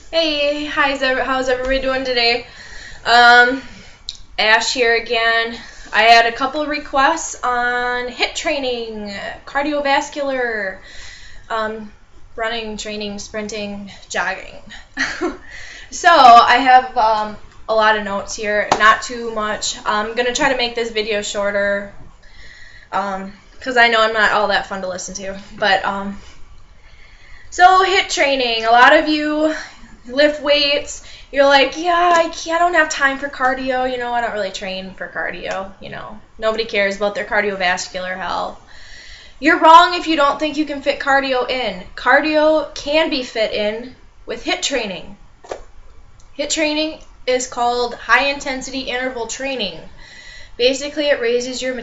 Hey, how's everybody doing today? Ash here again. I had a couple of requests on HIIT training, cardiovascular, um, running, training, sprinting, jogging. So I have a lot of notes here, not too much. I'm going to try to make this video shorter because I know I'm not all that fun to listen to. But so HIIT training, a lot of you lift weights, you're like, yeah, I don't have time for cardio, I don't really train for cardio, nobody cares about their cardiovascular health. You're wrong if you don't think you can fit cardio in. Cardio can be fit in with HIIT training. HIIT training is called high intensity interval training. Basically, it raises your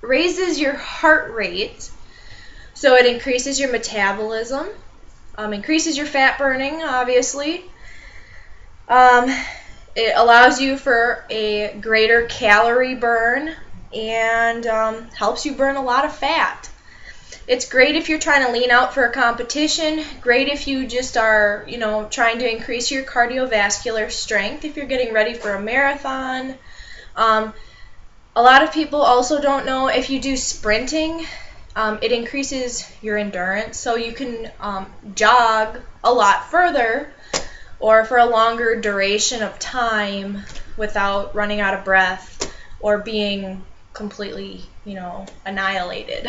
raises your heart rate, so it increases your metabolism. Increases your fat burning, obviously. It allows you for a greater calorie burn and helps you burn a lot of fat. It's great if you're trying to lean out for a competition. Great if you just are, trying to increase your cardiovascular strength if you're getting ready for a marathon. A lot of people also don't know if you do sprinting, it increases your endurance, so you can jog a lot further or for a longer duration of time without running out of breath or being completely, annihilated.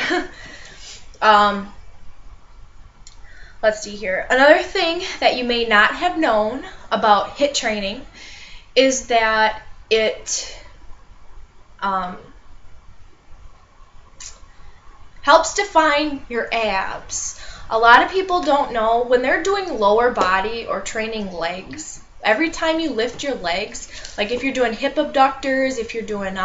Let's see here. Another thing that you may not have known about HIIT training is that it helps define your abs. A lot of people don't know when they're doing lower body or training legs, every time you lift your legs, like if you're doing hip abductors, if you're doing,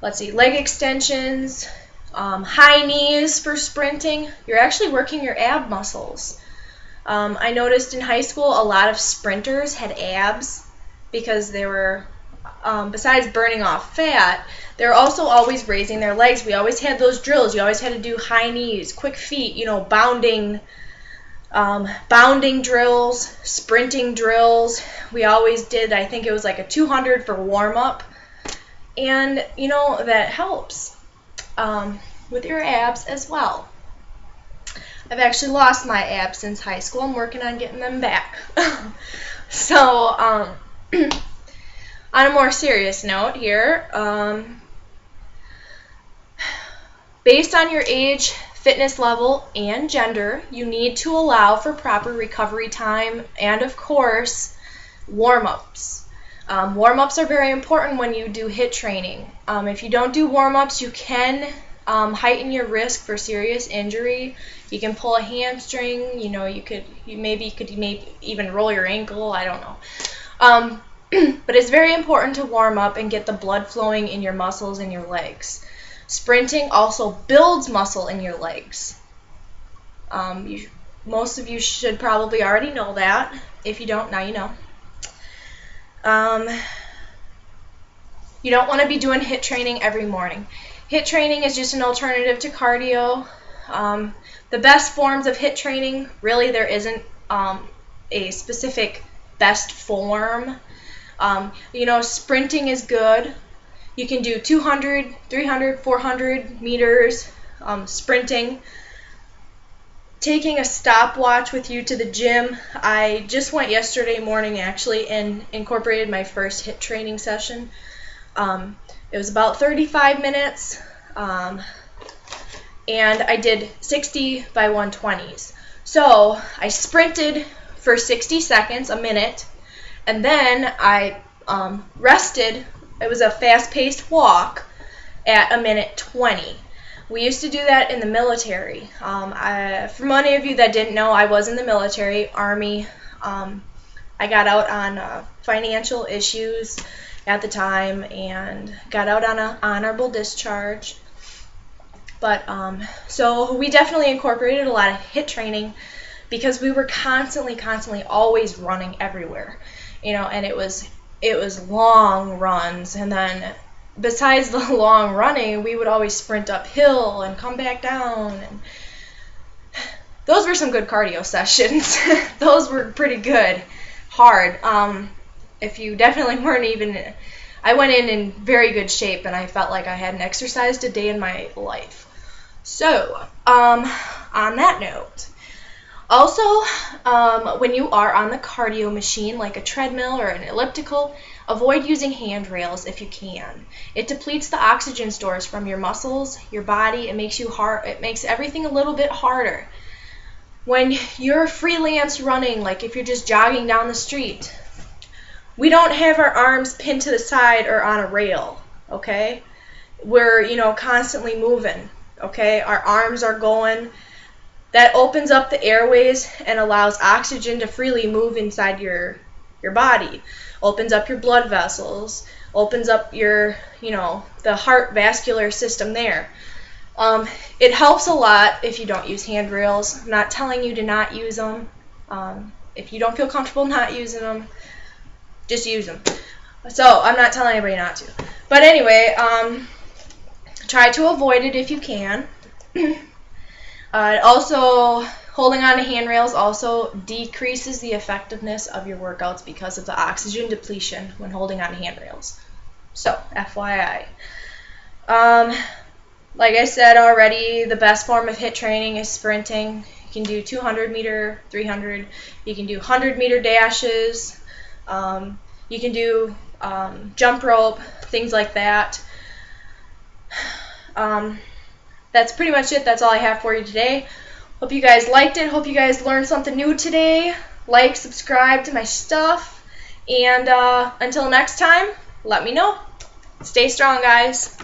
leg extensions, high knees for sprinting, you're actually working your ab muscles. I noticed in high school a lot of sprinters had abs because they were, besides burning off fat, they're also always raising their legs. We always had those drills. You always had to do high knees, quick feet, bounding drills, sprinting drills. We always did, I think it was like a 200 for warm-up. And, that helps with your abs as well. I've actually lost my abs since high school. I'm working on getting them back. So, on a more serious note here, based on your age, fitness level, and gender, you need to allow for proper recovery time and, of course, warm-ups. Warm-ups are very important when you do HIIT training. If you don't do warm-ups, you can heighten your risk for serious injury. You can pull a hamstring, you could even roll your ankle, I don't know. But it's very important to warm up and get the blood flowing in your muscles and your legs. Sprinting also builds muscle in your legs. Most of you should probably already know that. If you don't, now you know. You don't want to be doing HIIT training every morning. HIIT training is just an alternative to cardio. The best forms of HIIT training, really there isn't a specific best form. Sprinting is good. You can do 200, 300, 400 meters sprinting. Taking a stopwatch with you to the gym. I just went yesterday morning actually and incorporated my first HIIT training session. It was about 35 minutes and I did 60 by 120s. So I sprinted for 60 seconds, a minute, and then I rested. It was a fast-paced walk at a minute 20. We used to do that in the military. For many of you that didn't know, I was in the military, Army. I got out on financial issues at the time and got out on an honorable discharge. But so we definitely incorporated a lot of HIIT training because we were constantly always running everywhere, and it was long runs, and then besides the long running, we would always sprint uphill and come back down, and those were some good cardio sessions. Those were pretty good. Hard. If you definitely weren't even, I went in very good shape, and I felt like I hadn't exercised a day in my life. So, on that note, also, when you are on the cardio machine, like a treadmill or an elliptical, avoid using handrails if you can. It depletes the oxygen stores from your muscles, your body. It makes everything a little bit harder. When you're freelance running, like if you're just jogging down the street, we don't have our arms pinned to the side or on a rail, okay? We're, constantly moving, okay? Our arms are going. That opens up the airways and allows oxygen to freely move inside your body. Opens up your blood vessels, opens up your, the heart vascular system there. It helps a lot if you don't use handrails. I'm not telling you to not use them. If you don't feel comfortable not using them, just use them. So I'm not telling anybody not to. But anyway, try to avoid it if you can. Also, holding on to handrails also decreases the effectiveness of your workouts because of the oxygen depletion when holding on to handrails. So, FYI. Like I said already, the best form of HIIT training is sprinting. You can do 200 meter, 300. You can do 100 meter dashes. You can do jump rope, things like that. That's pretty much it. That's all I have for you today. Hope you guys liked it. Hope you guys learned something new today. Like, subscribe to my stuff. And until next time, let me know. Stay strong, guys.